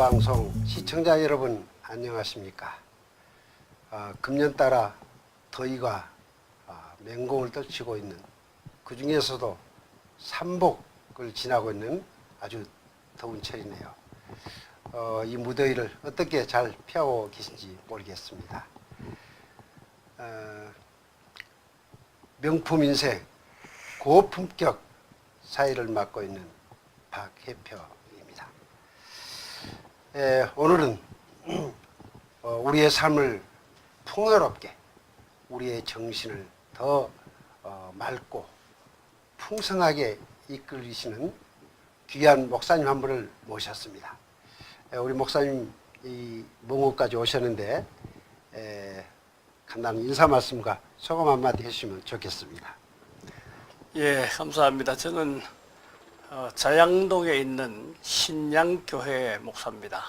방송 시청자 여러분 안녕하십니까? 금년 따라 더위가 맹공을 떨치고 있는, 그 중에서도 삼복을 지나고 있는 아주 더운 철이네요. 이 무더위를 어떻게 잘 피하고 계신지 모르겠습니다. 명품 인생 고품격 사회를 맡고 있는 박혜표입니다. 오늘은 우리의 삶을 풍요롭게, 우리의 정신을 더 맑고 풍성하게 이끌리시는 귀한 목사님 한 분을 모셨습니다. 우리 목사님 먼 곳까지 오셨는데 간단한 인사 말씀과 소감 한마디 해주시면 좋겠습니다. 예, 감사합니다. 저는 자양동에 있는 신양교회 목사입니다.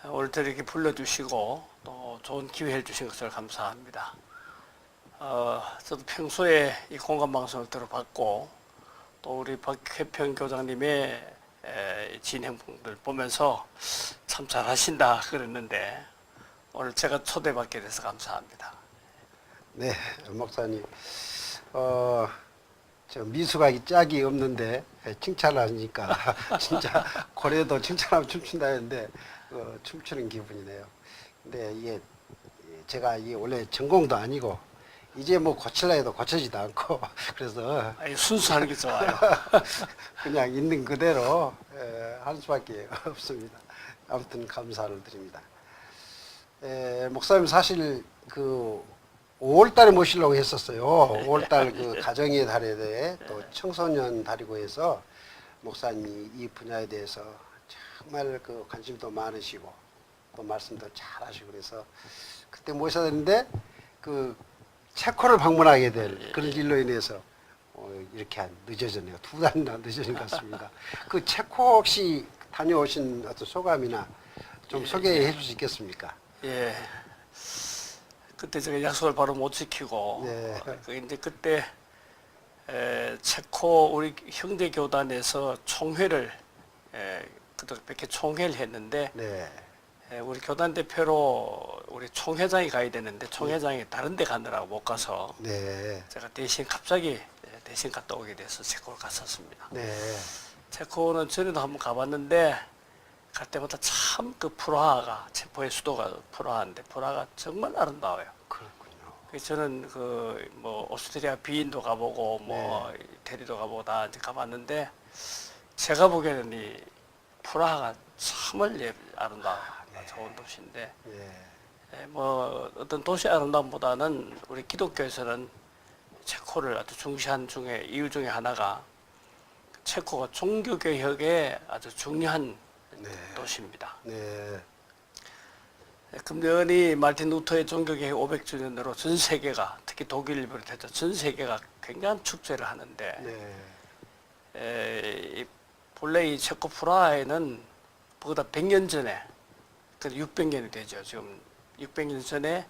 오늘도 이렇게 불러주시고 또 좋은 기회를 주신 것을 감사합니다. 저도 평소에 이 공감방송을 들어봤고 또 우리 박혜평 교장님의 진행들 보면서 참 잘하신다 그랬는데 오늘 제가 초대받게 돼서 감사합니다. 네, 목사님. 저 미숙하기 짝이 없는데 칭찬하니까 진짜 고래도 칭찬하면 춤춘다 했는데 춤추는 기분이네요. 근데 이게 제가 이게 원래 전공도 아니고 이제 뭐 고칠라 해도 고쳐지도 않고 그래서 순수하는 게 좋아요. 그냥 있는 그대로 할 수밖에 없습니다. 아무튼 감사를 드립니다. 목사님 사실 그 5월달에 모시려고 했었어요. 5월달 그 가정의 달에 대해 또 청소년 달이고 해서 목사님이 이 분야에 대해서 정말 그 관심도 많으시고 또 말씀도 잘하시고 그래서 그때 모셔야 되는데 그 체코를 방문하게 될 그런 일로 인해서 이렇게 늦어졌네요. 2달이나 늦어진 것 같습니다. 그 체코 혹시 다녀오신 어떤 소감이나 좀 소개해 줄 수 있겠습니까? 예. 그때 제가 약속을 바로 못 지키고, 네. 이제 그때 체코 우리 형제 교단에서 총회를 그렇게 총회를 했는데, 네. 우리 교단 대표로 우리 총회장이 가야 되는데 총회장이 다른 데 가느라고 못 가서 네. 제가 갑자기 대신 갔다 오게 돼서 체코를 갔었습니다. 네. 체코는 전에도 한번 가봤는데 갈 때마다 참 그 프라하가, 체코의 수도가 프라하인데 프라하가 정말 아름다워요. 그렇군요. 그래서 저는 그 뭐 오스트리아 비인도 가보고 뭐 이태리도 가보고 다 이제 가봤는데 제가 보기에는 이 프라하가 정말 아름다워요. 좋은 도시인데 뭐 어떤 도시 아름다움보다는 우리 기독교에서는 체코를 아주 중시한 이유 중에 하나가 체코가 종교개혁에 아주 중요한 도시입니다. 네. 금년이 마르틴 루터의 종교개혁 500주년으로 전 세계가, 특히 독일을 비롯해서 전 세계가 굉장한 축제를 하는데 본래 이 체코 프라하에는 보다 100년 전에, 600년이 되죠. 지금 600년 전에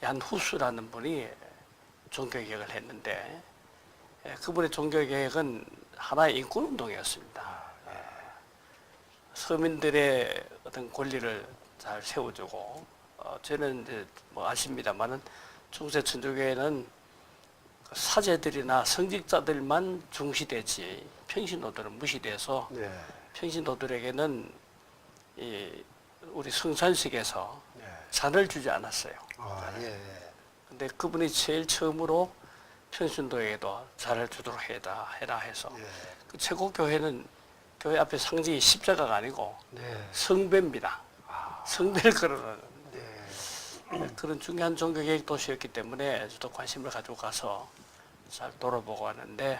얀 후스라는 분이 종교개혁을 했는데 그분의 종교개혁은 하나의 인권운동이었습니다. 서민들의 어떤 권리를 잘 세워주고, 저는 이제 뭐 아십니다만은 중세 천주교회는 사제들이나 성직자들만 중시되지 평신도들은 무시돼서 평신도들에게는 우리 성산식에서 잔을 주지 않았어요. 근데 그분이 제일 처음으로 평신도에게도 잔을 주도록 해라 해서 그 최고 교회는 교회 앞에 상징이 십자가가 아니고 성배입니다. 성배를 걸어놓는 그런 중요한 종교개혁 도시였기 때문에 저도 관심을 가지고 가서 잘 돌아보고 왔는데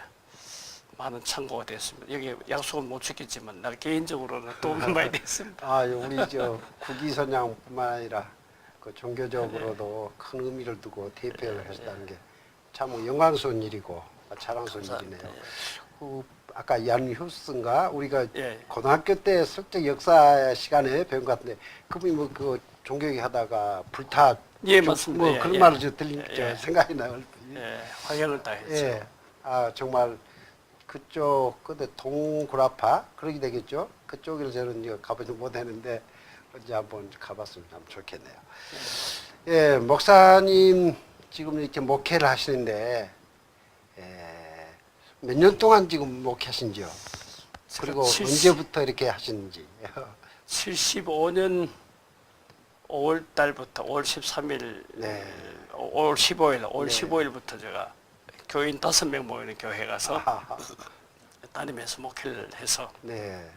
많은 참고가 됐습니다. 여기 약속은 못 지켰지만 나 개인적으로는 도움이 많이 됐습니다. 우리 저 국위선양뿐만 아니라 그 종교적으로도 큰 의미를 두고 대표를 하셨다는 게 참 영광스러운 일이고 자랑스러운 일이네요. 아까 얀 휴스인가 우리가 고등학교 때 슬쩍 역사 시간에 배운 것 같은데 그분이 뭐 그 종교개혁 하다가 불타 맞습니다. 뭐 그런 말을 저 들린 생각이 나요. 화형을 다 했죠. 정말 그쪽 끝에 동구라파 그러게 되겠죠. 그쪽을 저는 이거 가보지 못했는데 언제 한번 가봤으면 참 좋겠네요. 예, 목사님 지금 이렇게 목회를 하시는데 몇 년 동안 지금 목회하신지요? 그리고 언제부터 이렇게 하시는지? 75년 5월 달부터 5월 13일, 네. 5월 15일, 5월 네. 15일부터 제가 교인 5명 모이는 교회 가서 아하. 다니면서 목회를 해서 네.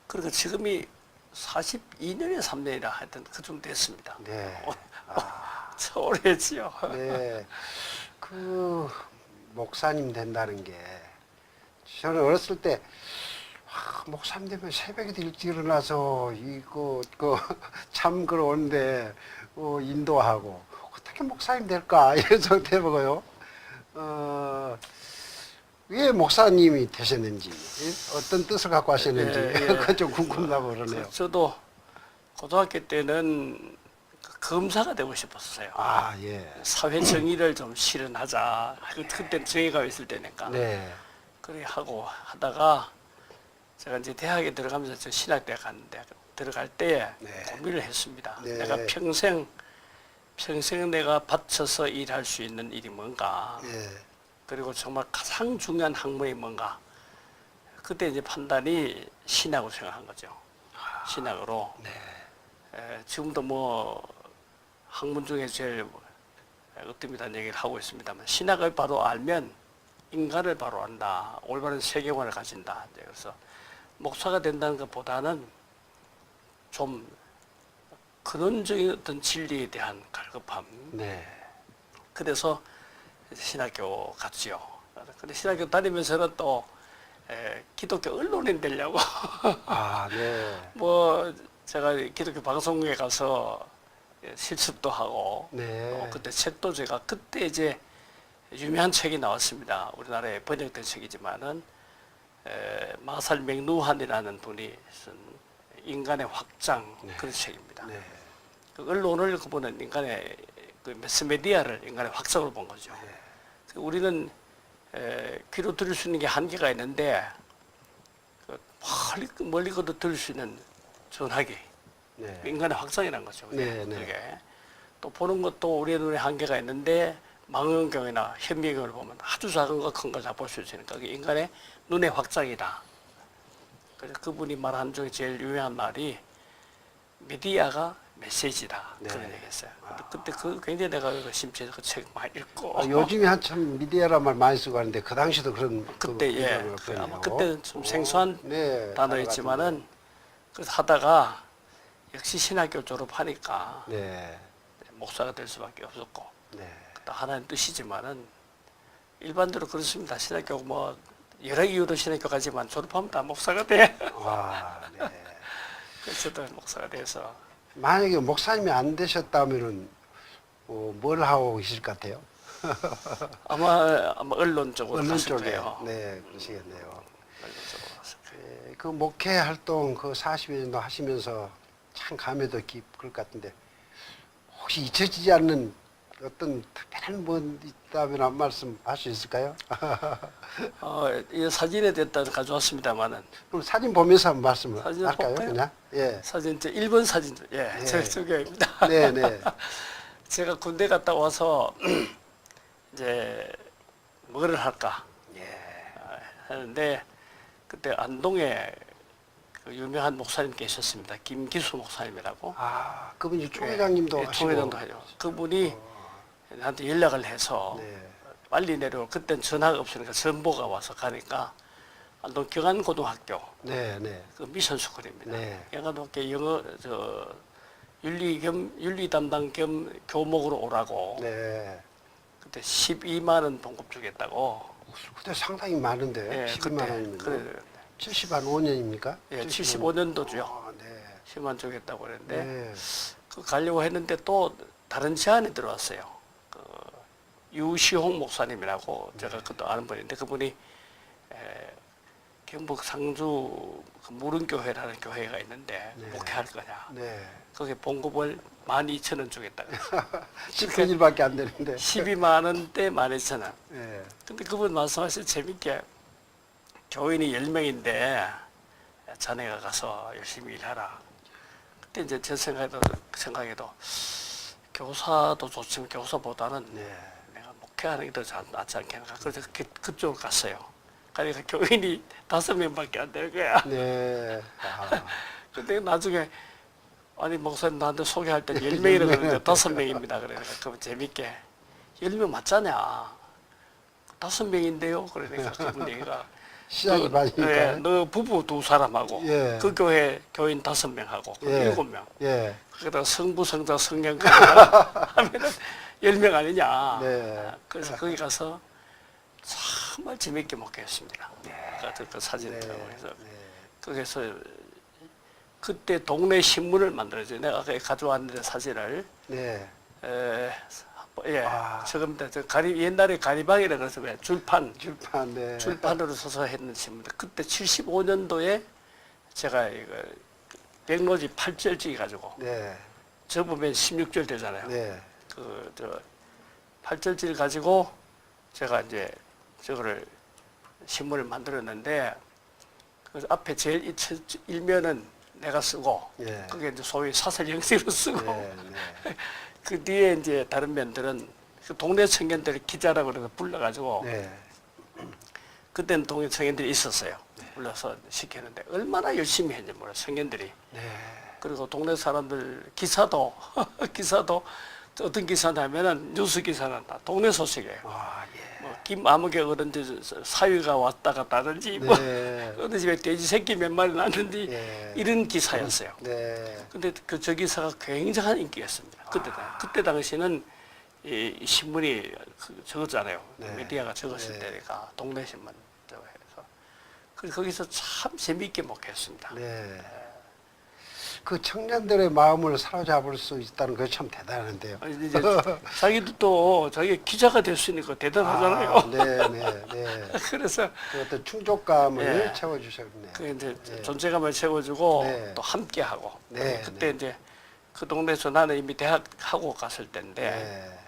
그리고 지금이 42년에 3년이라 하여튼 그쯤 됐습니다. 네. 오래 했지요. 네. 그 목사님 된다는 게 저는 어렸을 때 목사님 되면 새벽에 일찍 일어나서 이거 참 그러는데 인도하고 어떻게 목사님 될까 이런 생각 해보고요. 왜 목사님이 되셨는지 어떤 뜻을 갖고 하셨는지 그건 좀 궁금하고 그러네요. 저도 고등학교 때는 검사가 되고 싶었어요. 아 예. 사회 정의를 좀 실현하자. 그때 정의가 있을 때니까. 네. 그래 하고 하다가 제가 이제 대학에 들어가면서 저 신학대학 갔는데 들어갈 때 네. 고민을 했습니다. 네. 내가 평생 내가 바쳐서 일할 수 있는 일이 뭔가. 예. 그리고 정말 가장 중요한 학문이 뭔가. 그때 이제 판단이 신학으로 생각한 거죠. 신학으로. 네. 지금도 뭐 학문 중에 제일 으뜸이라는 얘기를 하고 있습니다만 신학을 바로 알면 인간을 바로 안다. 올바른 세계관을 가진다. 그래서 목사가 된다는 것보다는 좀 근원적인 어떤 진리에 대한 갈급함. 네. 그래서 신학교 갔지요. 근데 신학교 다니면서는 또 기독교 언론인 되려고 아 네. 뭐 제가 기독교 방송국에 가서 실습도 하고 네. 그때 책도 제가 그때 이제 유명한 책이 나왔습니다. 우리나라에 번역된 책이지만은 마살 맥루한이라는 분이 쓴 인간의 확장 네. 그런 책입니다. 네. 그 언론을 보는 인간의 그 매스메디아를 인간의 확장으로 본 거죠. 네. 우리는 귀로 들을 수 있는 게 한계가 있는데 멀리 거도 들을 수 있는 전화기 네. 인간의 확장이라는 거죠. 네, 네. 그게 또 보는 것도 우리의 눈에 한계가 있는데 망원경이나 현미경을 보면 아주 작은 거 큰 거 다 볼 수 있으니까 그게 인간의 눈의 확장이다. 그래서 그분이 말한 중에 제일 유명한 말이 미디어가 메시지다. 네. 그런 얘기했어요. 그때 그 굉장히 내가 심취해서 그 책 많이 읽고. 요즘에 한참 미디어란 말 많이 쓰고 하는데 그 당시도 그런 그때 아마 그때 좀 생소한 네, 단어였지만은 그래서 하다가 역시 신학교 졸업하니까 네. 목사가 될 수밖에 없었고 네. 또 하나님 뜻이지만은 일반적으로 그렇습니다. 신학교 뭐 여러 이유로 신학교 가지만 졸업하면 다 목사가 돼. 와, 네. 그래서 저도 목사가 돼서 만약에 목사님이 안 되셨다면은 뭘 하고 계실 것 같아요? 아마 언론 쪽으로 언론 갔을 쪽에. 거예요. 네, 그러시겠네요. 언론 쪽으로 갔을 거예요. 그 목회 활동 그 40여 년도 하시면서 참 감회도 깊을 것 같은데 혹시 잊혀지지 않는 어떤 특별한 뭐 있다면 한 말씀 할 수 있을까요? 이 사진에 됐다 가져왔습니다만은 그럼 사진 보면서 한 말씀을 사진을 할까요? 볼까요? 그냥? 예. 사진 이제 1번 사진 네. 저기입니다. 네, 네. 제가 군대 갔다 와서 이제 뭐를 할까 예. 하는데 그때 안동에 그 유명한 목사님 계셨습니다. 김기수 목사님이라고. 아, 그분이 총회장님도 하시고. 총회장도 하죠. 그분이 나한테 연락을 해서 네. 빨리 내려올. 그땐 전화가 없으니까 전보가 와서 가니까 안동 경안고등학교 네, 네. 그 미션 스쿨입니다. 네. 경안고등학교 영어 윤리 담당 겸 교목으로 오라고. 네. 그때 12만 원 봉급 주겠다고. 그때 상당히 많은데. 예, 12만 원이면. 그래, 70한 5년입니까? 예, 75년도죠. 아, 네. 10만 주겠다고 그랬는데 네. 그 가려고 했는데 또 다른 제안이 들어왔어요. 그 유시홍 목사님이라고 제가 그것도 아는 분인데 그분이 경북 상주 그 무릉교회라는 교회가 있는데 네. 목회할 거냐. 네. 거기에 봉급을 12,000원 주겠다. 10분일밖에 안 되는데. 12만 원대 12,000원. 네. 근데 그분 말씀하신 재밌게 교인이 10명인데 자네가 가서 열심히 일하라. 그때 이제 제 생각에도 교사도 좋지만 교사보다는 네. 내가 목회하는 게 더 낫지 않겠나. 그래서 그쪽으로 갔어요. 그러니까 교인이 5명밖에 안 되는 거야. 네. 아, 근데 나중에 아니 목사님 나한테 소개할 때 10명이라 그러는데 5명입니다. 그러니까 그럼 재밌게 10명 맞잖아. 5명인데요. 그러니까 그분 얘기가 시작이 많으니까. 예, 너 부부 2사람하고 예. 그 교회 교인 5명하고 예. 7명. 예. 그러다 성부 성자 성령까지 하면은 10명 아니냐. 네. 그래서 거기 가서 정말 재밌게 목회했습니다. 그 사진을 네. 해서 네. 거기서 그때 동네 신문을 만들어줘요. 내가 아까 가져왔는데 사진을. 네. 예, 아. 지금 옛날에 가리방이라 그래서 왜 줄판, 출판. 네. 줄판으로 서서 했는 신문. 그때 75년도에 제가 이거 백로지 8절지 가지고 네. 접으면 16절 되잖아요. 네. 그 8절지를 가지고 제가 이제 저거를 신문을 만들었는데 그 앞에 제일 일면은 내가 쓰고 예. 그게 이제 소위 사설 형식으로 쓰고 네. 네. 그 뒤에 이제 다른 면들은 그 동네 청년들 기자라고 그래서 불러가지고 네. 그때는 동네 청년들이 있었어요. 불러서 시켰는데 얼마나 열심히 했는지 몰라요. 청년들이. 네. 그리고 동네 사람들 기사도 기사도 어떤 기사냐면은 뉴스 기사는 다 동네 소식이에요. 아, 예. 뭐 김아무개 어른지 사위가 왔다 갔다든지 뭐 네. 어느 집에 돼지 새끼 몇 마리 낳는지 예. 이런 기사였어요. 네. 근데 저 기사가 굉장한 인기였습니다. 그때 당시는 이 신문이 적었잖아요. 네. 미디어가 적었을 네. 때니까 동네 신문 저거 해서 그래서 거기서 참 재미있게 목회했습니다. 네. 그 청년들의 마음을 사로잡을 수 있다는 게 참 대단한데요. 아니, 이제 자기도 또 자기 기자가 됐으니까 대단하잖아요. 아, 네, 네, 네. 그래서 그 어떤 충족감을 예. 채워주셨네요. 그 이제 네. 존재감을 채워주고 네. 또 함께하고 네, 그때 네. 이제 그 동네에서 나는 이미 대학 하고 갔을 때인데 네,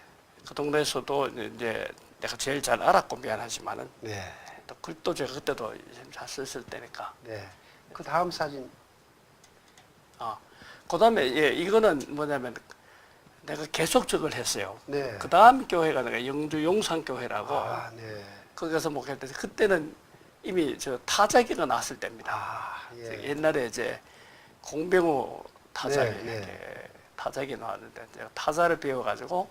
그 동네에서도 이제 내가 제일 잘 알았고 미안하지만은 네, 또 글도 제가 그때도 잘 썼을 때니까 네. 그 다음 사진. 그다음에 예 이거는 뭐냐면 내가 계속 저걸 했어요. 네. 그 다음 교회가 내가 영주 용산교회라고 아, 네. 거기서 목회할 때 그때는 이미 저 타자기가 나왔을 때입니다. 아, 예. 옛날에 이제 공병호 타자기 네, 네. 이렇게 타자기 나왔는데 제가 타자를 배워가지고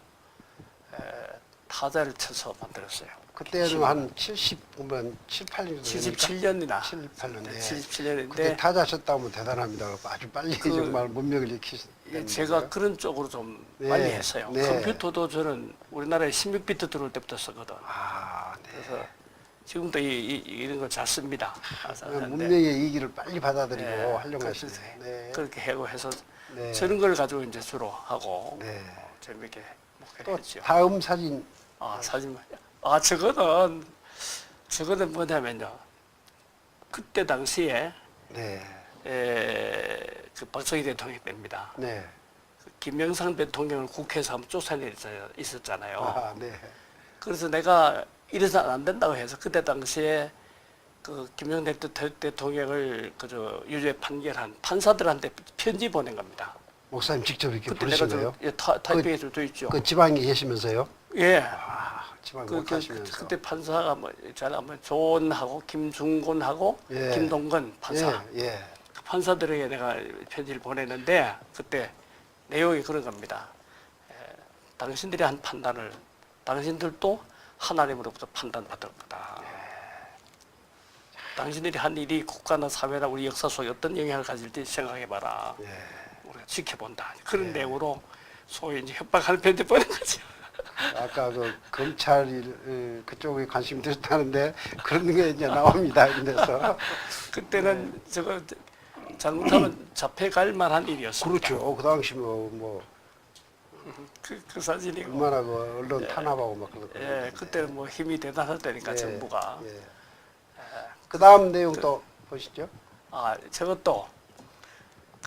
타자를 쳐서 만들었어요. 그때는 한 70, 보면 7, 8년 정도 77년이나 7, 8년. 네. 77년인데 그때 타자셨다면 대단합니다. 아주 빨리 그 정말 문명을 일으키셨다는 제가 거죠. 그런 쪽으로 좀 네, 많이 했어요. 네. 컴퓨터도 저는 우리나라에 16비트 들어올 때부터 썼거든. 아, 네. 그래서 지금도 이런 걸 잘 씁니다. 하는데 문명의 이기를 빨리 받아들이고 네, 활용하시네. 네. 그렇게 하고 해서 네. 저런 걸 가지고 이제 주로 하고 네. 재밌게 또 목회했죠. 다음 사진. 사진 저거는 뭐냐면요. 그때 당시에 네. 그 박정희 대통령 때입니다. 네. 그 김영삼 대통령을 국회에서 한번 쫓아낸 일이 있었잖아요. 아, 네. 그래서 내가 이래서는 안 된다고 해서 그때 당시에 그 김영삼 대통령을 그저 유죄 판결한 판사들한테 편지 보낸 겁니다. 목사님 직접 이렇게 그때 부르신 내가 거예요? 타이핑해서 돼 있죠. 그 지방에 계시면서요? 예. 아, 지방에 그, 못 그, 하시면서. 그때 판사가 잘 아마 조은하고 김중곤하고 예. 김동건 판사. 예, 예. 그 판사들에게 내가 편지를 보냈는데 그때 내용이 그런 겁니다. 당신들이 한 판단을 당신들도 하나님으로부터 판단받을 거다. 당신들이 한 일이 국가나 사회나 우리 역사 속에 어떤 영향을 가질지 생각해봐라. 예. 우리가 지켜본다. 그런 네. 내용으로 소위 이제 협박하는 편지 보낸 거죠. 아까 그 검찰 그쪽에 관심이 드셨다는데 그런 게 이제 나옵니다. 이래서 그때는 저거 잘못하면 잡혀갈 만한 일이었습니다. 그렇죠. 그 당시 뭐 그 사진이고. 얼마나 그 언론 탄압하고 막 그렇고. 예, 그때는 뭐 힘이 대단할 때니까 정부가. 예. 그 다음 내용 또 보시죠. 저것도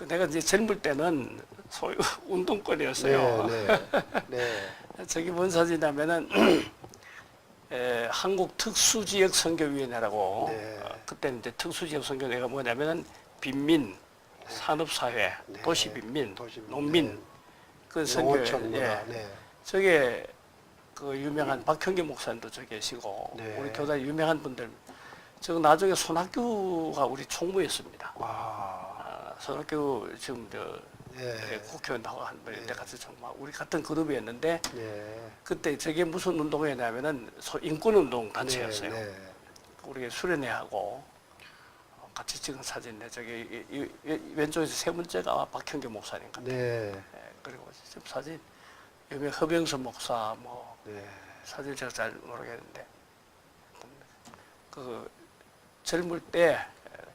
내가 이제 젊을 때는 소위 운동권이었어요. 네, 네, 네. 저기 뭔 사진이냐면은 한국 특수지역 선교위원회라고 네. 그때는 이제 특수지역 선교회가 뭐냐면은 빈민, 산업사회, 네. 도시빈민, 도시빈민, 농민, 네. 그 선교, 농어촌 문화. 예, 네. 저게 그 유명한 박형규 목사님도 저 계시고 네. 우리 교단 유명한 분들, 저 나중에 손학규가 우리 총무였습니다. 와. 손학규 지금 저 예. 국회의원 나와 한 번 때 같이 정말 우리 같은 그룹이었는데 네. 그때 저게 무슨 운동회냐면은 인권운동 단체였어요. 네. 우리 수련회하고 같이 찍은 사진인데 저기 왼쪽에서 세 번째가 박형규 목사님 같아요. 네. 예, 그리고 지금 사진 유명 허병선 목사 뭐 네. 사진 제가 잘 모르겠는데 그 젊을 때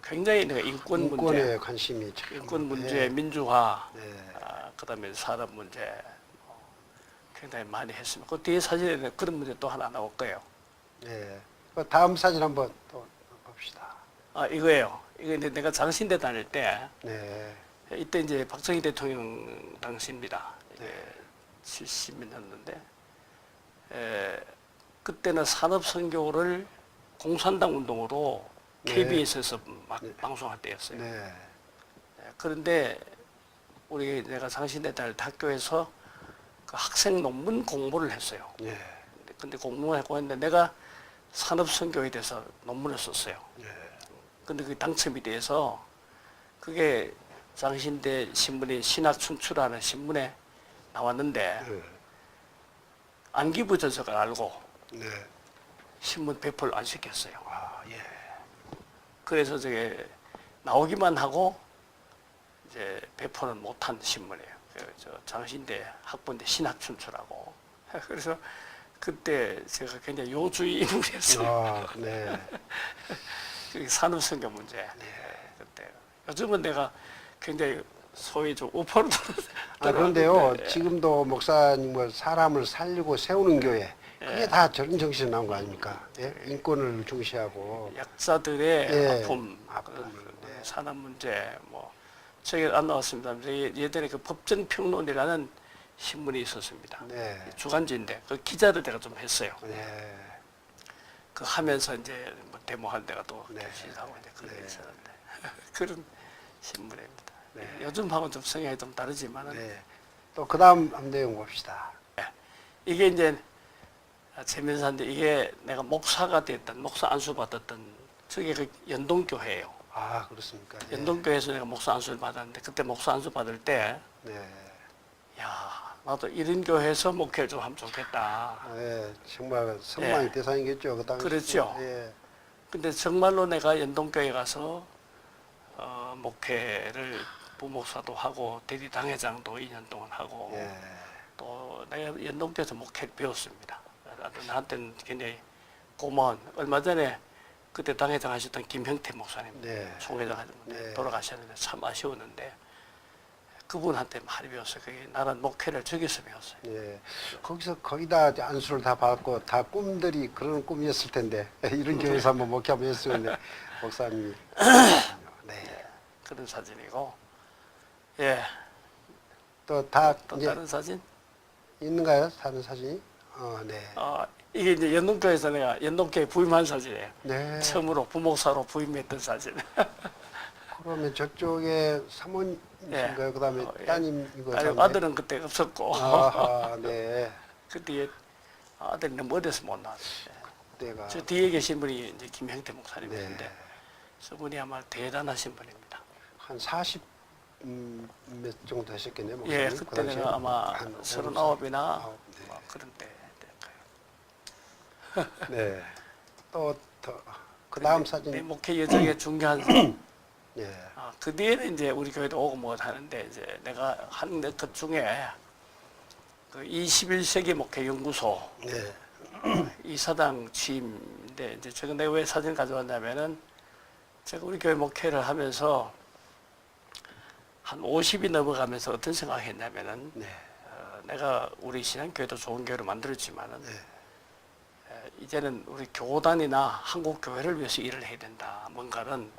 굉장히 내가 인권 문제, 인권에 관심이 참. 인권 문제, 네. 민주화, 네. 그다음에 산업 문제 굉장히 많이 했습니다. 그 뒤에 사진에 그런 문제 또 하나 나올 거예요. 네. 그 다음 사진 한번 또 봅시다. 이거예요. 이거 이제 내가 장신대 다닐 때 네. 이때 이제 박정희 대통령 당시입니다. 이게 네. 70몇 년도인데 그때는 산업선교를 공산당 운동으로 네. KBS에서 막 네. 방송할 때였어요. 네. 그런데 우리 내가 장신대 다닐 때 학교에서 그 학생 논문 공부를 했어요. 네. 근데 공부를 했고 했는데 내가 산업선교에 대해서 논문을 썼어요. 네. 근데 그 당첨이 돼서 그게 장신대 신문이 신학춘추라는 신문에 나왔는데 네. 안기부 전서가 알고 네. 신문 배포를 안 시켰어요. 아, 예. 그래서 저게 나오기만 하고 이제 배포는 못한 신문이에요. 저 장신대 학부인데 신학춘추라고. 그래서 그때 제가 굉장히 요주의 인물이었어요. 아, 네. 그 산업선교 문제. 그때 요즘은 내가 굉장히 소위 좀 우파로 그런데요, 들어갔는데, 지금도 목사님을 사람을 살리고 세우는 교회, 그게 예. 다 저런 정신이 나온 거 아닙니까? 예? 인권을 중시하고. 약자들의 예. 아픔, 아픔을, 그 네. 산업 문제, 뭐 저게 안 나왔습니다. 예전에 그 법정평론이라는 신문이 있었습니다. 네. 주간지인데 그 기자를 내가 좀 했어요. 네. 그 하면서 이제 뭐 데모할 때가 또 네. 교실하고 이제 그런 게 네. 있었는데 그런 신문입니다. 네. 요즘하고는 좀 성향이 좀 다르지만은 네. 또 그 다음 내용 봅시다. 이게 이제 재면사인데 이게 내가 목사가 됐던 목사 안수 받았던 저게 그 연동교회예요. 아, 그렇습니까? 예. 연동교회에서 내가 목사 안수를 받았는데 그때 목사 안수 받을 때 네. 야, 나도 이런 교회에서 목회를 좀 하면 좋겠다. 예, 정말 선망의 예. 대상이겠죠. 그 당시. 그렇죠. 예. 근데 정말로 내가 연동교회 가서 목회를 부목사도 하고 대리당회장도 2년 동안 하고 예. 또 내가 연동교회에서 목회를 배웠습니다. 나한테는 굉장히 고마운. 얼마 전에 그때 당회장 하셨던 김형태 목사님, 네. 총회장 하셨는데 네. 돌아가셨는데 참 아쉬웠는데 그분한테 많이 배웠어요. 그게 나는 목회를 저기서 배웠어요. 예. 거기서 거의 다 안수를 다 받고 다 꿈들이 그런 꿈이었을 텐데 이런 교회에서 한번 목회 한번 했으면 했는데 목사님이 네. 그런 사진이고, 예. 또 다 또 이제 다른 사진? 있는가요? 다른 사진이? 네. 이게 이제 연동교회에서 내가 연동교회 부임한 사진이에요. 네. 처음으로 부목사로 부임했던 사진. 그러면 저쪽에 사모님인가요? 예. 그다음에 예. 따님 이거 아니, 사모님? 아들은 그때 없었고, 아하, 네. 그때 아들이 너무 어려서 못 나왔어요. 때가 저 뒤에 계신 분이 이제 김형태 목사님이신데, 네. 저분이 아마 대단하신 분입니다. 한 40 몇 정도 하셨겠네요, 목사님. 예, 그 그때 당시에? 내가 아마 한 39이나 아홉, 네. 뭐 그런 때 될까요. 네. 또 그 다음 사진. 내 목회 여정의 중요한 예. 그 뒤에는 이제 우리 교회도 오고 뭐 하는데 이제 내가 한 것 중에 그 21세기 목회 연구소 네. 이사장 취임인데 이제 제가 내가 왜 사진 가져왔냐면은 제가 우리 교회 목회를 하면서 한 50이 넘어가면서 어떤 생각을 했냐면은 네. 내가 우리 신앙교회도 좋은 교회를 만들었지만은 네. 이제는 우리 교단이나 한국 교회를 위해서 일을 해야 된다. 뭔가는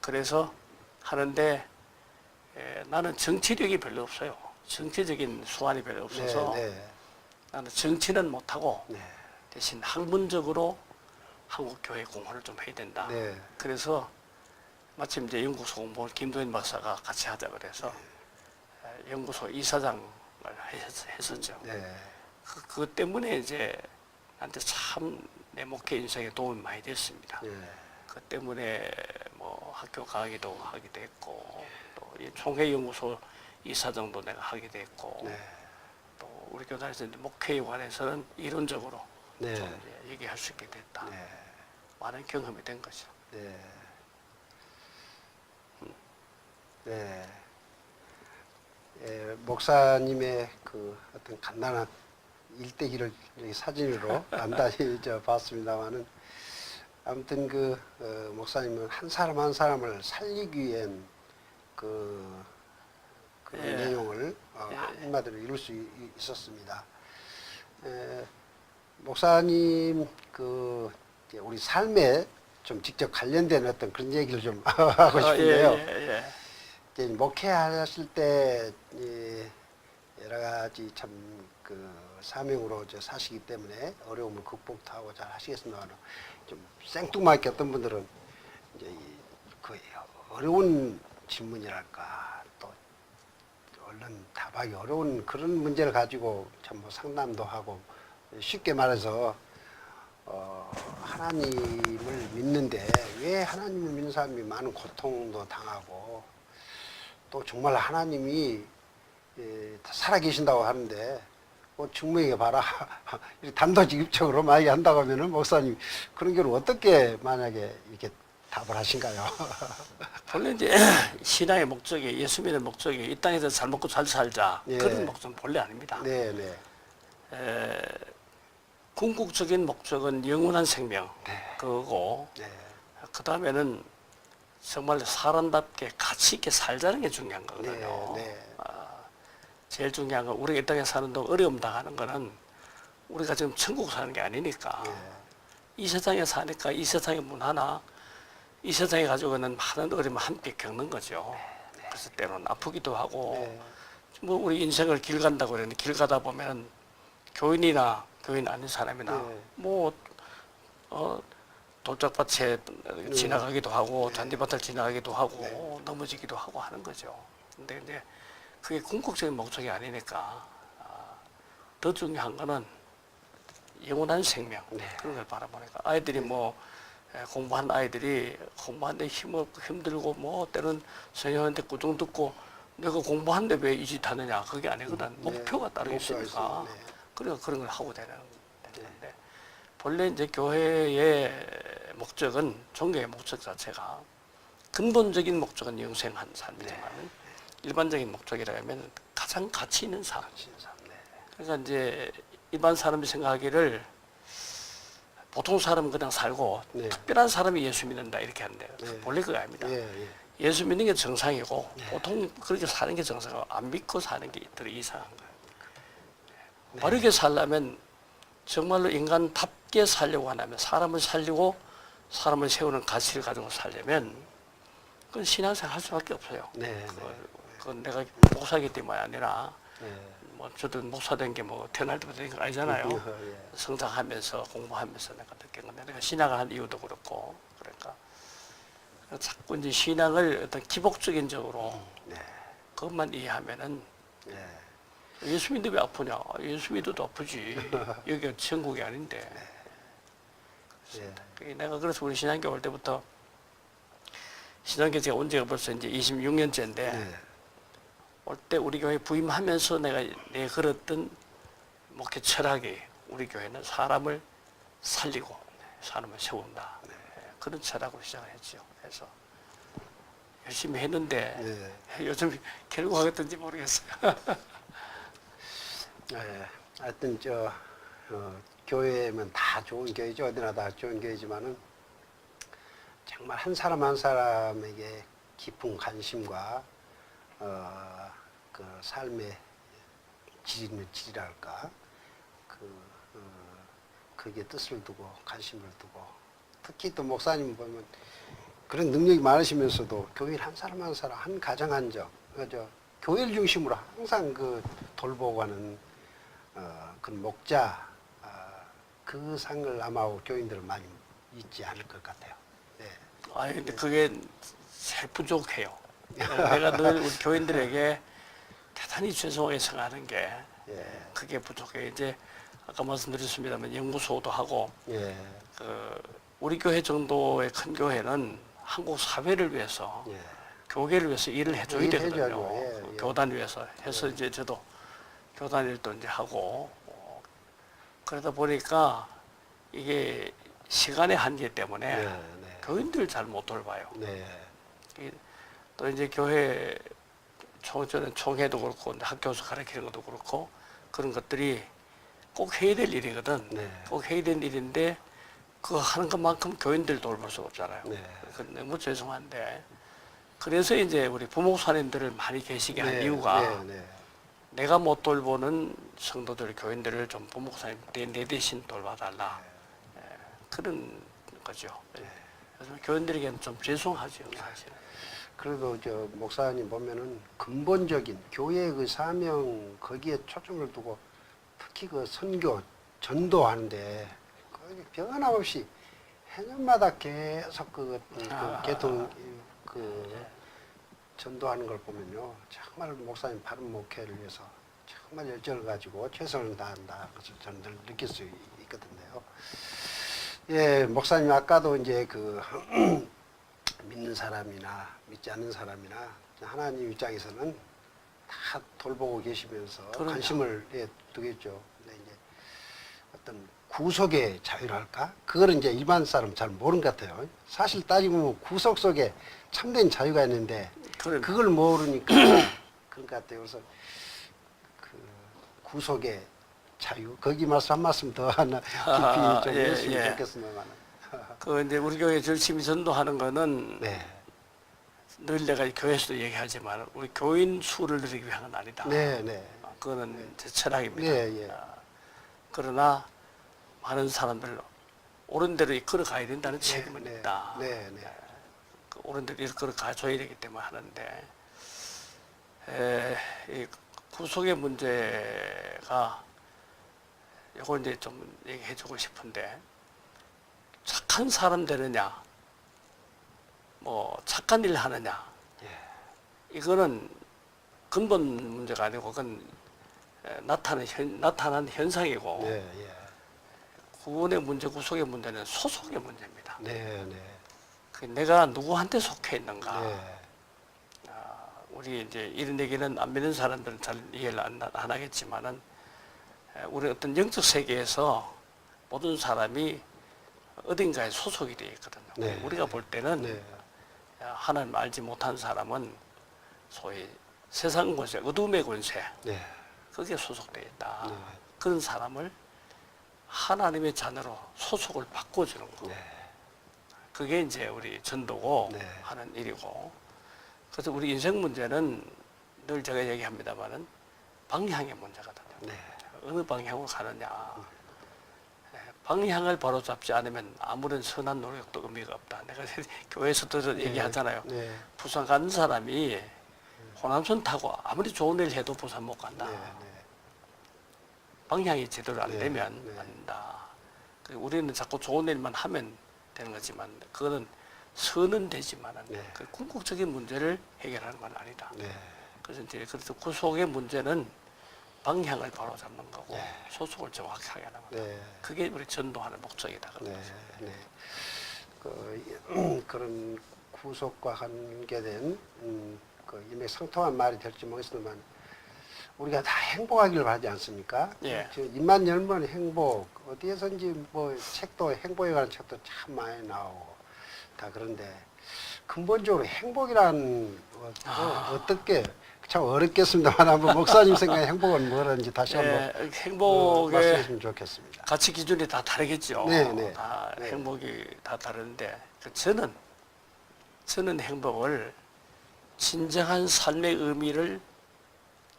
그래서 하는데 나는 정치력이 별로 없어요. 정치적인 수완이 별로 없어서 네. 네. 나는 정치는 못하고 네. 대신 학문적으로 한국 교회 공헌을 좀 해야 된다. 네. 그래서 마침 이제 연구소 공부를 김도인 박사가 같이 하자 그래서 연구소 이사장을 했었죠. 네. 그것 때문에 이제 나한테 참 내 목회 인생에 도움이 많이 됐습니다. 네. 그 때문에 뭐 학교 강의도 하게 됐고 또 이 총회연구소 이사장도 내가 하게 됐고 네. 또 우리 교단에서 이제 목회에 관해서는 이론적으로 네. 좀 이제 얘기할 수 있게 됐다. 네. 많은 경험이 된 거죠. 네. 네. 예, 목사님의 그 어떤 간단한 일대기를 여기 사진으로 간단히 봤습니다만은 아무튼 목사님은 한 사람 한 사람을 살리기 위한 그 예. 내용을 예. 한마디로 이룰 수 있었습니다. 목사님 우리 삶에 좀 직접 관련된 어떤 그런 얘기를 좀 하고 싶은데요. 이제 목회하실 때 여러 가지 참 사명으로 사시기 때문에 어려움을 극복하고 잘 하시겠습니다만 좀 생뚱맞게 어떤 분들은 이제 그 어려운 질문이랄까 또 얼른 답하기 어려운 그런 문제를 가지고 참 뭐 상담도 하고 쉽게 말해서 하나님을 믿는데 왜 하나님을 믿는 사람이 많은 고통도 당하고 또 정말 하나님이 살아계신다고 하는데 증명해 봐라 이렇게 단도직입적으로 많이 한다고 하면은 목사님 그런 경우 어떻게 만약에 이렇게 답을 하신가요? 본래 이제 신앙의 목적이 예수 믿는 목적이 이 땅에서 잘 먹고 잘 살자 예. 그런 목적은 본래 아닙니다. 네, 네. 궁극적인 목적은 영원한 생명 네. 그거고 네. 그 다음에는 정말 사람답게 가치 있게 살자는 게 중요한 거거든요. 네, 네. 제일 중요한 건 우리가 이 땅에 사는 동안 어려움 당하는 거는 우리가 지금 천국 사는 게 아니니까 네. 이 세상에 사니까 이 세상의 문화나 이 세상에 가지고 있는 많은 어려움을 함께 겪는 거죠. 그래서 때로는 아프기도 하고 네. 뭐 우리 인생을 길 간다고 그러는데 길 가다 보면 교인이나 교인 아닌 사람이나 네. 뭐 돌짝밭에 지나가기도 하고 네. 잔디밭을 지나가기도 하고 네. 넘어지기도 하고 하는 거죠. 근데 이제 그게 궁극적인 목적이 아니니까 더 중요한 거는 영원한 생명 네. 그런 걸 바라보니까 아이들이 뭐 공부한 아이들이 공부하는데 힘들고 뭐 때는 선생님한테 꾸중 듣고 내가 공부하는데 왜 이 짓 하느냐 그게 아니거든. 네. 목표가 따로 목표가 있으니까 있어요. 네. 그러니까 그런 걸 하고 되는데 본래 이제 교회의 목적은 종교의 목적 자체가 근본적인 목적은 영생한 삶이지만 일반적인 목적이라 하면 가장 가치 있는 삶. 네. 그러니까 이제 일반 사람이 생각하기를 보통 사람은 그냥 살고 네. 특별한 사람이 예수 믿는다 이렇게 하는데요. 네. 본래 그거 아닙니다. 예, 예. 예수 믿는 게 정상이고 보통 그렇게 사는 게 정상이고 안 믿고 사는 게 더 이상한 거예요. 바르게 살려면 정말로 인간답게 살려고 하면 사람을 살리고 사람을 세우는 가치를 가지고 살려면 그건 신앙생활 할 수밖에 없어요. 네. 그건 내가 목사이기 때문이 아니라 네. 뭐 저도 목사 된 게 뭐 태어날 때부터 된 거 아니잖아요. 예. 성장하면서 공부하면서 내가 느낀 건데 내가 신앙을 한 이유도 그렇고 그러니까 자꾸 이제 신앙을 어떤 기복적인적으로 네. 그것만 이해하면은 네. 예수 믿는데 왜 아프냐? 예수 믿어도 아프지. 여기가 천국이 아닌데. 예. 내가 그래서 우리 신앙교 올 때부터 신앙교 제가 온 지가 벌써 이제 26년째인데 네. 올 때 우리 교회 부임하면서 내가 걸었던 목회 철학이 우리 교회는 사람을 살리고 사람을 세운다. 그런 철학으로 시작을 했죠. 그래서 열심히 했는데 네. 요즘 결국 하겠던지 모르겠어요. 예. 하여튼 교회면 다 좋은 교회죠. 어디나 다 좋은 교회지만은 정말 한 사람 한 사람에게 깊은 관심과 그 삶의 질이랄까 그게 뜻을 두고 관심을 두고 특히 또 목사님 보면 그런 능력이 많으시면서도 교인 한 사람 한 사람 한 가정 한정 교회를 중심으로 항상 돌보고 하는 그 목자 그 상을 아마 교인들은 많이 잊지 않을 것 같아요. 네. 아니 근데 그게 제일 부족해요. 내가 늘 우리 교인들에게 대단히 죄송하게 생각하는 게 예. 그게 부족해. 이제 아까 말씀드렸습니다만 연구소도 하고 예. 우리 교회 정도의 큰 교회는 한국 사회를 위해서 예. 교계를 위해서 일을 해줘야 일해줘야죠. 되거든요. 예, 그 예. 교단 위해서 해서 이제 저도 교단 일도 이제 하고 그러다 보니까 이게 시간의 한계 때문에 네, 네. 교인들 잘 못 돌봐요. 네. 또 이제 교회 저는 총회도 그렇고 학교에서 가르치는 것도 그렇고 그런 것들이 꼭 해야 될 일이거든. 네. 꼭 해야 될 일인데 그거 하는 것만큼 교인들 돌볼 수 없잖아요. 네. 그 너무 죄송한데 그래서 이제 우리 부목사님들을 많이 계시게 한 네, 이유가 네, 네. 내가 못 돌보는 성도들 교인들을 좀 부목사님 내 대신 돌봐달라. 예, 그런 거죠. 그래서 교인들에게는 좀 죄송하죠, 사실은. 그래도 저 목사님 보면은 근본적인 교회의 그 사명 거기에 초점을 두고 특히 그 선교 전도하는데 거의 변함없이 해년마다 계속 그 개통 전도하는 걸 보면요 정말 목사님 바른 목회를 위해서 정말 열정을 가지고 최선을 다한다 그것을 저는 늘 느낄 수 있거든요. 예, 목사님 아까도 이제 그 믿는 사람이나 믿지 않는 사람이나 하나님 입장에서는 다 돌보고 계시면서 그럼요. 관심을 두겠죠. 근데 이제 어떤 구속의 자유랄까? 그거는 이제 일반 사람 잘 모르는 것 같아요. 사실 따지면 구속 속에 참된 자유가 있는데 그럼요. 그걸 모르니까 그런 것 같아요. 그래서 그 구속의 자유 거기 말씀 한 말씀 더 하나 깊이 좀 했으면 좋겠습니다만. 그 이제 우리 교회 열심히 전도하는 거는 네. 늘 내가 교회에서도 얘기하지만 우리 교인 수를 늘리기 위한 건 아니다. 네, 네. 그거는 제 철학입니다. 네, 예. 그러나 많은 사람들을 옳은 대로 이끌어 가야 된다는 책임은 네, 있다. 네, 네. 그 옳은 대로 이끌어 가줘야 되기 때문에 하는데 이 구속의 문제가 이걸 이제 좀 얘기해주고 싶은데 착한 사람 되느냐, 뭐 착한 일 하느냐, 이거는 근본 문제가 아니고 그건 나타난 현상이고 네, 예. 구원의 문제, 구속의 문제는 소속의 문제입니다. 네, 네. 그 내가 누구한테 속해 있는가. 네. 우리 이제 이런 얘기는 안 믿는 사람들은 잘 이해를 안 하겠지만은 우리 어떤 영적 세계에서 모든 사람이 어딘가에 소속이 되어 있거든요. 네. 우리가 볼 때는 네. 하나님 알지 못한 사람은 소위 세상 권세, 어둠의 권세, 네. 거기에 소속되어 있다. 네. 그런 사람을 하나님의 자녀로 소속을 바꿔주는 거. 네. 그게 이제 우리 전도고 네. 하는 일이고. 그래서 우리 인생 문제는 늘 제가 얘기합니다만은 방향의 문제거든요. 네. 어느 방향으로 가느냐. 방향을 바로 잡지 않으면 아무런 선한 노력도 의미가 없다. 내가 교회에서도 얘기하잖아요. 네. 부산 가는 사람이 호남선 타고 아무리 좋은 일 해도 부산 못 간다. 네. 네. 방향이 제대로 안 네, 되면 네. 안 된다. 우리는 자꾸 좋은 일만 하면 되는 거지만 그거는 선은 되지만은 네. 그 궁극적인 문제를 해결하는 건 아니다. 네. 그래서 구속의 문제는 방향을 바로 잡는 거고 네. 소속을 정확하게 하는 거다. 네. 그게 우리 전도하는 목적이다. 네. 네. 그런 구속과 관계된 그 이미 상통한 말이 될지 모르겠지만 우리가 다 행복하기를 바라지 않습니까? 예. 저 입만 열면 행복, 어디에선지 뭐 책도 행복에 관한 책도 참 많이 나오고 다 그런데 근본적으로 행복이란 어떻게 참 어렵겠습니다만 한번 목사님 생각에 행복은 뭐라는지 다시 한번 행복의 말씀해주시면 좋겠습니다. 가치 기준이 다 다르겠죠. 네, 네. 다 네. 행복이 다 다른데 저는 행복을 진정한 삶의 의미를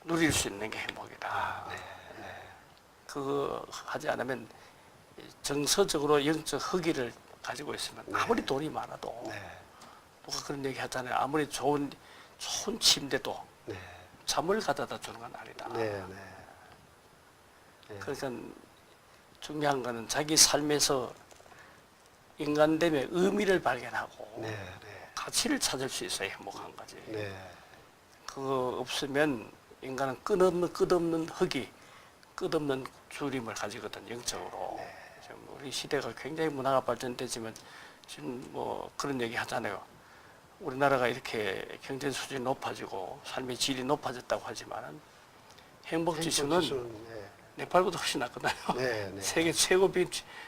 누릴 수 있는 게 행복이다. 아, 네. 그거 하지 않으면 정서적으로 영적 허기를 가지고 있으면 네. 아무리 돈이 많아도 네. 누가 그런 얘기 하잖아요. 아무리 좋은 침대도 네. 잠을 가져다 주는 건 아니다. 네. 네. 네. 그러니까 중요한 거는 자기 삶에서 인간됨의 의미를 발견하고 네. 네. 가치를 찾을 수 있어요. 행복한 거지. 네. 그거 없으면 인간은 끝없는 흙이 끝없는 주림을 가지거든 영적으로. 지금 우리 시대가 굉장히 문화가 발전되지만 지금 뭐 그런 얘기 하잖아요. 우리나라가 이렇게 경제 수준이 높아지고 삶의 질이 높아졌다고 하지만은 행복 지수는 네. 네팔보다 훨씬 낮거든요. 네, 네. 세계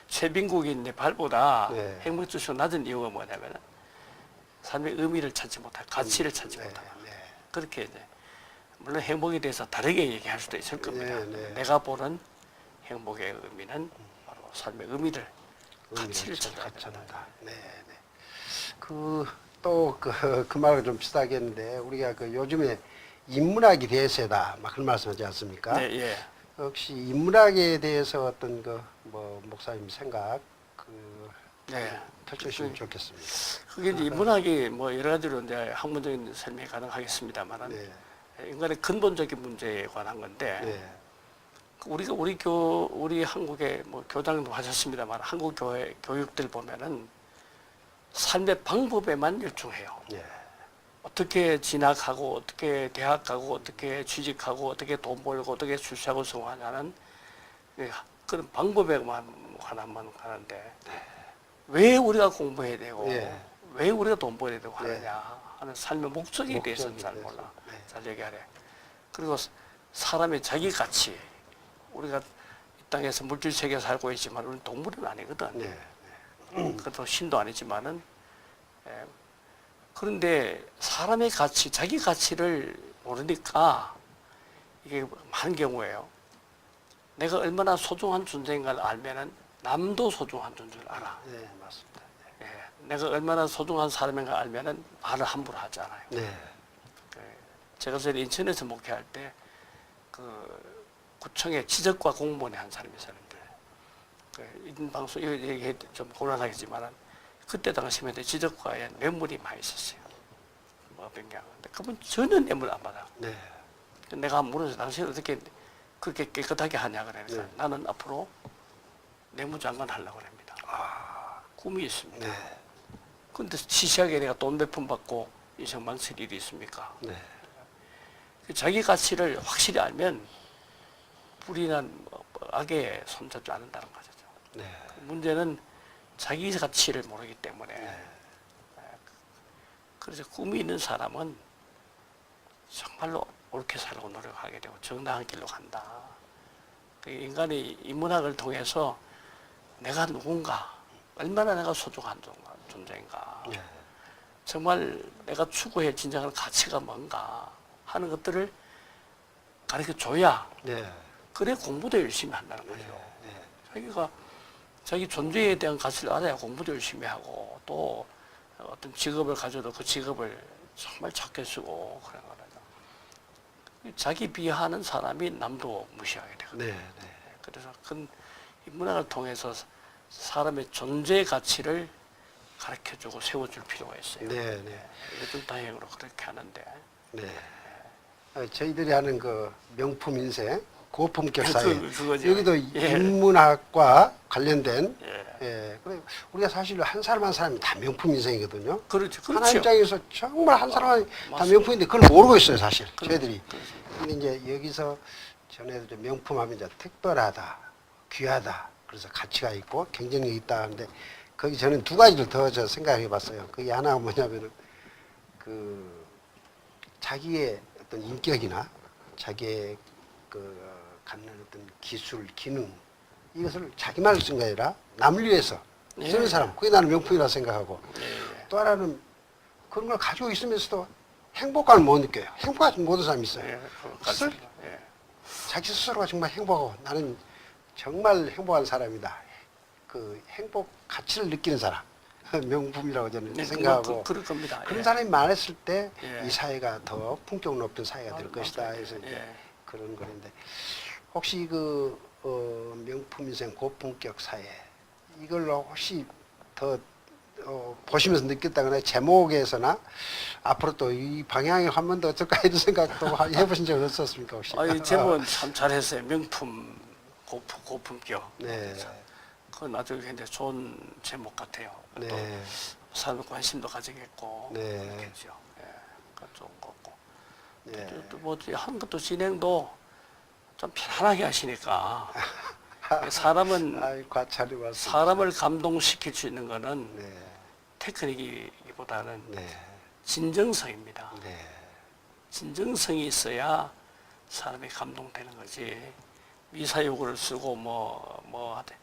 최빈국인 네팔보다 네. 행복 지수가 낮은 이유가 뭐냐면은 삶의 의미를 찾지 못할, 가치를 찾지 네, 못하고 네. 그렇게 이제 물론 행복에 대해서 다르게 얘기할 수도 있을 겁니다. 네, 네. 내가 보는 행복의 의미는 바로 삶의 의미를 가치를 찾아야 된다. 찾는다. 네, 네. 그 말과 좀 비슷하겠는데 우리가 그 요즘에 인문학이 대세다 막 그런 말씀하지 않습니까? 네, 예. 혹시 인문학에 대해서 어떤 그 뭐 목사님 생각 네. 펼쳐주시면 좋겠습니다. 그게 이제 인문학이 뭐 여러 가지로 이제 학문적인 설명이 가능하겠습니다만은 네, 인간의 근본적인 문제에 관한 건데 네, 우리 한국의 뭐 교장도 하셨습니다만 한국 교육들 보면은 삶의 방법에만 열중해요. 네, 어떻게 진학하고 어떻게 대학 가고 어떻게 취직하고 어떻게 돈 벌고 어떻게 출세하고 성공하냐는 그런 방법에만 관한만 가는데 왜 우리가 공부해야 되고 네. 왜 우리가 돈 벌어야 되고 네. 하느냐 하는 삶의 목적에 대해서는 잘 대해서. 몰라. 네. 잘 얘기하래. 그리고 사람의 자기 가치 우리가 이 땅에서 물질 세계에 살고 있지만 우리는 동물은 아니거든. 네, 그것도 신도 아니지만은 그런데 사람의 가치, 자기 가치를 모르니까 이게 많은 경우에요. 내가 얼마나 소중한 존재인가를 알면은 남도 소중한 존재를 알아. 네, 맞습니다. 예, 내가 얼마나 소중한 사람인가 알면은 말을 함부로 하지 않아요. 네, 제가 전에 인천에서 목회할 때 그 구청에 지적과 공무원의 한 사람이 있었는데 이 방송 이게 좀 곤란하겠지만은 그때 당시에 지적과에 뇌물이 많이 있었어요. 뭐 변경. 근데 그분 전혀 뇌물 안 받아. 네, 내가 물어서 당신 어떻게 그렇게 깨끗하게 하냐 그러니까 네. 나는 앞으로 내무장관 하려고 합니다. 꿈이 있습니다. 네, 근데 시시하게 내가 돈 몇 푼 받고 인생 망칠 일이 있습니까? 네, 자기 가치를 확실히 알면 불이난 악에 손잡지 않는다는 거죠. 네, 문제는 자기 가치를 모르기 때문에 네. 그래서 꿈이 있는 사람은 정말로 옳게 살고 노력하게 되고 정당한 길로 간다. 인간이 인문학을 통해서 내가 누군가, 얼마나 내가 소중한 존재인가, 네. 정말 내가 추구해 진정한 가치가 뭔가 하는 것들을 가르쳐 줘야 네. 그래 공부도 열심히 한다는 거죠. 네. 자기가 자기 존재에 대한 가치를 알아야 공부도 열심히 하고 또 어떤 직업을 가져도 그 직업을 정말 작게 쓰고 그런 거라죠. 자기 비하하는 사람이 남도 무시하게 되거든요. 네, 네. 그래서 큰 인문학을 통해서 사람의 존재 가치를 가르쳐주고 세워줄 필요가 있어요. 네, 네. 요즘 다행으로 그렇게 하는데. 네. 저희들이 하는 그 명품 인생, 고품격 사회. 그거죠. 여기도 예. 인문학과 관련된. 예. 예. 그래 우리가 사실 한 사람 한 사람이 다 명품 인생이거든요. 그렇죠. 하나 그렇죠. 입장에서 정말 한 사람이 다 맞습니다. 명품인데 그걸 모르고 있어요, 사실. 그렇죠. 저희들이. 근데 이제 여기서 전에도 명품하면 이제 특별하다, 귀하다. 그래서 가치가 있고 경쟁력이 있다 하는데 거기 저는 두 가지를 더 저 생각해 봤어요. 그게 하나가 뭐냐면은 그 자기의 어떤 인격이나 자기의 그 갖는 어떤 기술, 기능 이것을 자기만을 쓴 게 아니라 남을 위해서 쓰는 예. 사람 그게 나는 명품이라 생각하고 예. 또 하나는 그런 걸 가지고 있으면서도 행복감을 못 느껴요. 행복하지 못한 사람이 있어요. 예. 스스로, 예. 자기 스스로가 정말 행복하고 나는 정말 행복한 사람이다. 그 행복 가치를 느끼는 사람 명품이라고 저는 네, 생각하고 그럴 겁니다. 그런 예. 사람이 많았을 때 이 예. 사회가 더 품격 높은 사회가 될 맞- 것이다. 맞아요. 해서 이제 예. 그런 거는데 혹시 그 명품 인생 고품격 사회 이걸로 혹시 더 보시면서 느꼈다거나 제목에서나 앞으로 또 이 방향이 한 번 더 어떨까 이런 생각도 해보신 적 없었습니까 혹시? 이 제목은 참 잘했어요. 명품 고품격. 네. 그건 아주 굉장히 좋은 제목 같아요. 네. 또 사람 관심도 가지겠고 네. 그렇겠죠. 예, 그건 좋은 거고. 네. 뭐 하는 것도 진행도 좀 편안하게 하시니까 사람은 아이, 과찬이 왔습니다. 사람을 감동시킬 수 있는 거는 네. 테크닉이보다는 네. 진정성입니다. 네. 진정성이 있어야 사람이 감동되는 거지. 미사여구를 쓰고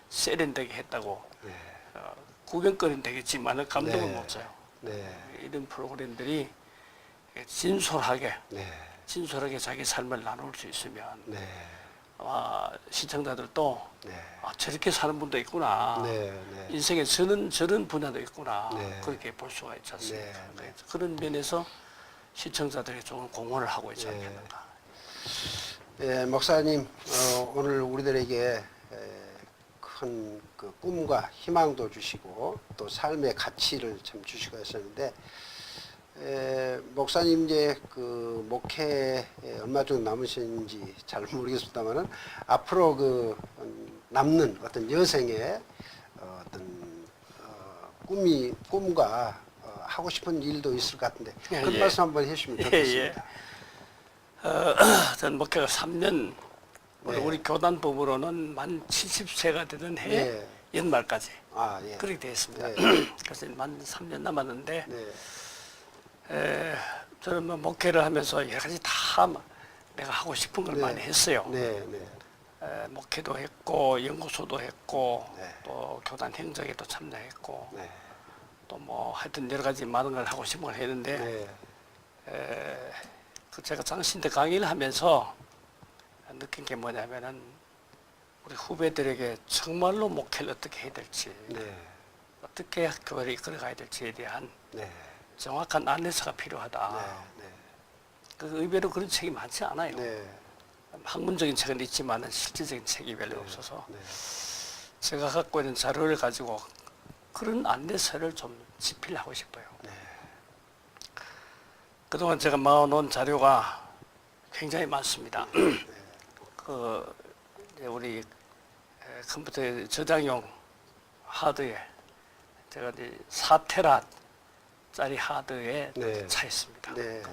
세련되게 했다고 네. 구경거리는 되겠지만은 감동을 네. 못 줘요. 네. 이런 프로그램들이 진솔하게 네. 자기 삶을 나눌 수 있으면 네. 아마 시청자들도 네. 저렇게 사는 분도 있구나. 네. 네. 인생에 저런 분야도 있구나. 네. 그렇게 볼 수가 있지 않습니까? 네. 네. 그런 면에서 시청자들이 좋은 공헌을 하고 있지 네. 않겠는가. 예, 목사님, 오늘 우리들에게 큰 그 꿈과 희망도 주시고 또 삶의 가치를 참 주시고 하셨는데, 목사님 이제 그 목회에 얼마 정도 남으신지 잘 모르겠습니다만은 앞으로 그 남는 어떤 여생의 어떤 꿈과 하고 싶은 일도 있을 것 같은데 그 예. 말씀 한번 해주시면 좋겠습니다. 전 목회가 3년, 네. 우리 교단법으로는 만 70세가 되는 해 네. 연말까지 아, 예. 그렇게 되어 있습니다. 네. 그래서 만 3년 남았는데 네. 저는 뭐 목회를 하면서 여러 가지 다 내가 하고 싶은 걸 네. 많이 했어요. 네. 네. 목회도 했고 연구소도 했고 네. 또 교단 행정에도 참여했고 네. 또 뭐 하여튼 여러 가지 많은 걸 하고 싶은 걸 했는데 네. 그 제가 장신대 강의를 하면서 느낀 게 뭐냐면은 우리 후배들에게 정말로 목회를 어떻게 해야 될지 네. 어떻게 교회를 이끌어가야 될지에 대한 네. 정확한 안내서가 필요하다. 네. 그 의외로 그런 책이 많지 않아요. 네. 학문적인 책은 있지만 실질적인 책이 별로 없어서 네. 제가 갖고 있는 자료를 가지고 그런 안내서를 좀 집필하고 싶어요. 네. 그동안 제가 모아놓은 자료가 굉장히 많습니다. 그 이제 우리 컴퓨터 저장용 하드에 제가 이제 4테라짜리 하드에 네. 차 있습니다. 네.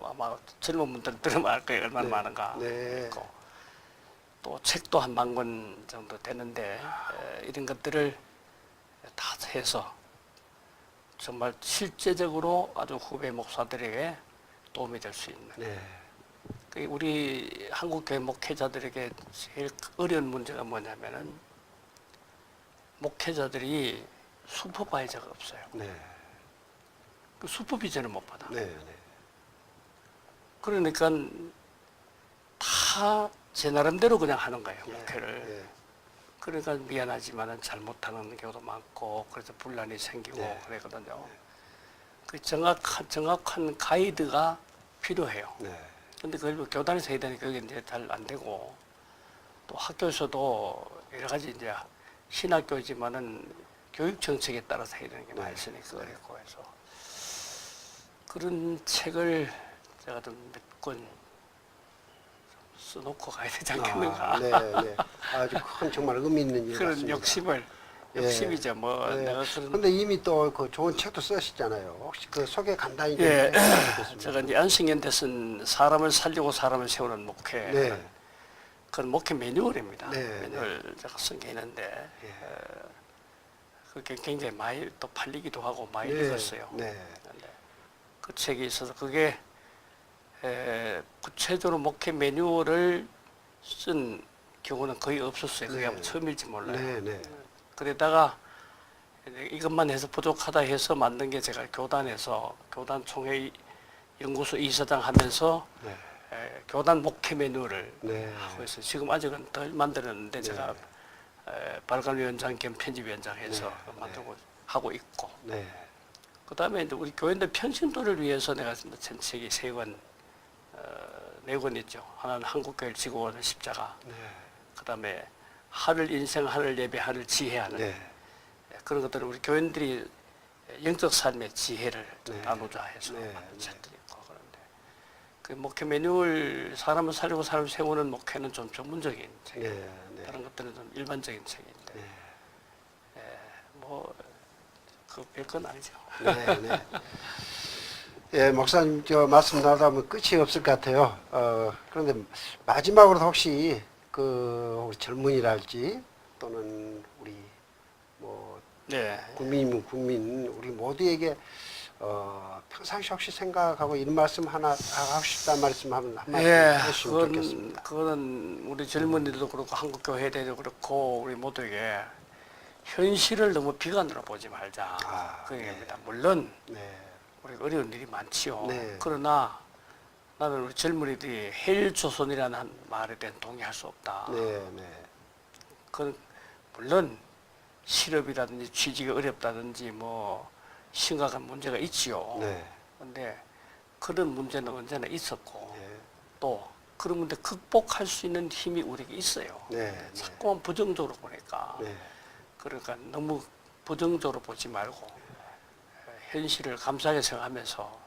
아마 젊은 분들 들으면 알 거예요. 얼마나 네. 많은가. 네. 있고. 또 책도 한 10,000권 정도 되는데 이런 것들을 다 해서 정말 실제적으로 아주 후배 목사들에게 도움이 될 수 있는. 네. 우리 한국교회 목회자들에게 제일 어려운 문제가 뭐냐면은 목회자들이 슈퍼바이저가 없어요. 네. 그 슈퍼비전을 못 받아. 네. 그러니까 다 제 나름대로 그냥 하는 거예요, 목회를. 네. 그러니까 미안하지만은 잘못하는 경우도 많고 그래서 분란이 생기고 네. 그러거든요. 그 정확한 가이드가 필요해요. 네. 근데 그걸 교단에서 해야 되니까 그게 이제 잘 안 되고 또 학교에서도 여러 가지 이제 신학교지만은 교육 정책에 따라서 해야 되는 게 많이 있으니까 어렵고 해서 그런 책을 제가 좀 몇 권 써놓고 가야 되지 않겠는가. 네. 네. 아주 큰 정말 의미 있는 일 그런 같습니다. 욕심이죠. 뭐 네. 내가 그런. 근데 이미 또 그 좋은 책도 쓰시잖아요. 혹시 그 소개 간단히 좀 예, 해주시겠습니까? 제가 이제 안승연대 쓴 사람을 살리고 사람을 세우는 목회. 네. 그건 목회 매뉴얼입니다. 네, 매뉴얼 제가 쓴 게 있는데 예. 그게 굉장히 많이 또 팔리기도 하고 많이 네. 읽었어요. 네. 근데 그 책이 있어서 그게 구체적으로 목회 매뉴얼을 쓴 경우는 거의 없었어요. 그게 네. 아마 처음일지 몰라요. 네. 네. 그러다가 이것만 해서 부족하다 해서 만든 게 제가 교단에서 교단 총회 연구소 이사장 하면서 네. 교단 목회 매뉴얼을 네. 하고 있어요. 지금 아직은 덜 만들었는데 네. 제가 발간위원장 겸 편집위원장 해서 네. 만들고 하고 있고 네. 그다음에 이제 우리 교인들 편신도를 위해서 내가 전 책이 3권 4권 있죠. 하나는 한국교회를 지고 오는 십자가, 네. 그다음에 하늘 인생, 하늘 예배, 하늘 지혜하는 네. 그런 것들을 우리 교인들이 영적 삶의 지혜를 네. 나누자 해서 네. 만든 책들이 있고 그런데 그 목회 매뉴얼 사람을 살리고 사람을 세우는 목회는 좀 전문적인 책이에요. 네. 다른 것들은 좀 일반적인 책인데 네. 뭐 그 별건 아니죠. 네, 네. 예, 목사님 저 말씀 나누다 보면 끝이 없을 것 같아요. 그런데 마지막으로 혹시 그 우리 젊은이랄지 또는 우리 뭐 네. 국민이면 국민 우리 모두에게 평상시 혹시 생각하고 이런 말씀 하나 하고 싶다는 말씀 한마디 예, 해주시면 좋겠습니다. 그거는 우리 젊은이들도 그렇고 한국 교회들도 그렇고 우리 모두에게 현실을 너무 비관으로 보지 말자. 아, 그 얘기입니다. 물론 네, 우리 어려운 일이 많지요. 네. 그러나 나는 우리 젊은이들이 헬조선이라는 말에 대한 동의할 수 없다. 네, 네, 그건 물론 실업이라든지 취직이 어렵다든지 뭐 심각한 문제가 있지요. 네, 근데 그런 문제는 언제나 있었고 네, 또 그런 문제 극복할 수 있는 힘이 우리에게 있어요. 네, 네. 자꾸만 부정적으로 보니까 네. 그러니까 너무 부정적으로 보지 말고 현실을 감사하게 생각하면서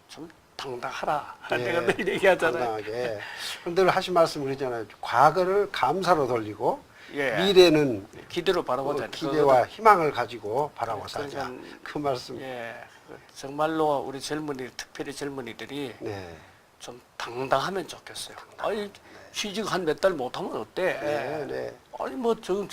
좀 당당하라. 네, 내가 늘 얘기하잖아요. 당당하게. 그런데 하신 말씀 그러잖아요. 과거를 감사로 돌리고 예. 미래는 기대로 바라보자. 기대와 희망을 가지고 바라고 살자. 그러니까 그 말씀. 예, 정말로 우리 젊은이, 특별히 젊은이들이 네, 좀 당당하면 좋겠어요. 아니 취직 한 몇 달 못하면 어때? 네, 네. 아니 뭐 돈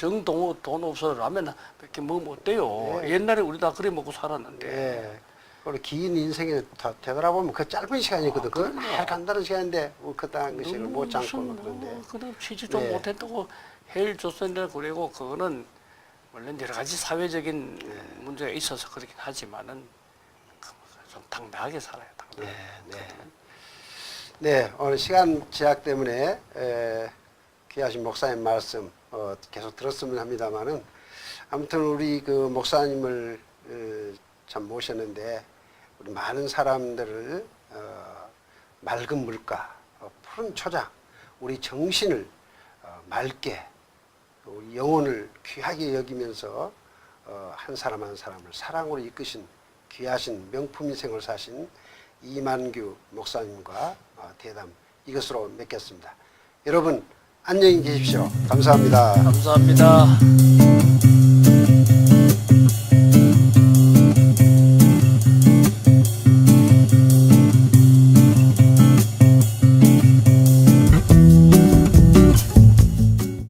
없어서 라면 몇 개 먹으면 어때요? 네. 옛날에 우리 다 그래 먹고 살았는데. 네. 그리고 긴 인생에 되돌아보면 그 짧은 시간이거든. 그 말 간다는 시간인데 그딴 것을 못 참고 막 그런데. 그럼 취직 좀 네. 못했다고 헬조선이라 그러고 그거는 물론 여러 가지 사회적인 문제가 있어서 그렇긴 하지만은 좀 당당하게 살아요. 당당하게. 네, 네. 네, 오늘 시간 제약 때문에 귀하신 목사님 말씀 계속 들었으면 합니다만은 아무튼 우리 그 목사님을 참 모셨는데 우리 많은 사람들을 맑은 물가, 푸른 초장, 우리 정신을 맑게 우리 영혼을 귀하게 여기면서 한 사람 한 사람을 사랑으로 이끄신 귀하신 명품 인생을 사신 이만규 목사님과 대담 이것으로 맺겠습니다. 여러분 안녕히 계십시오. 감사합니다. 감사합니다.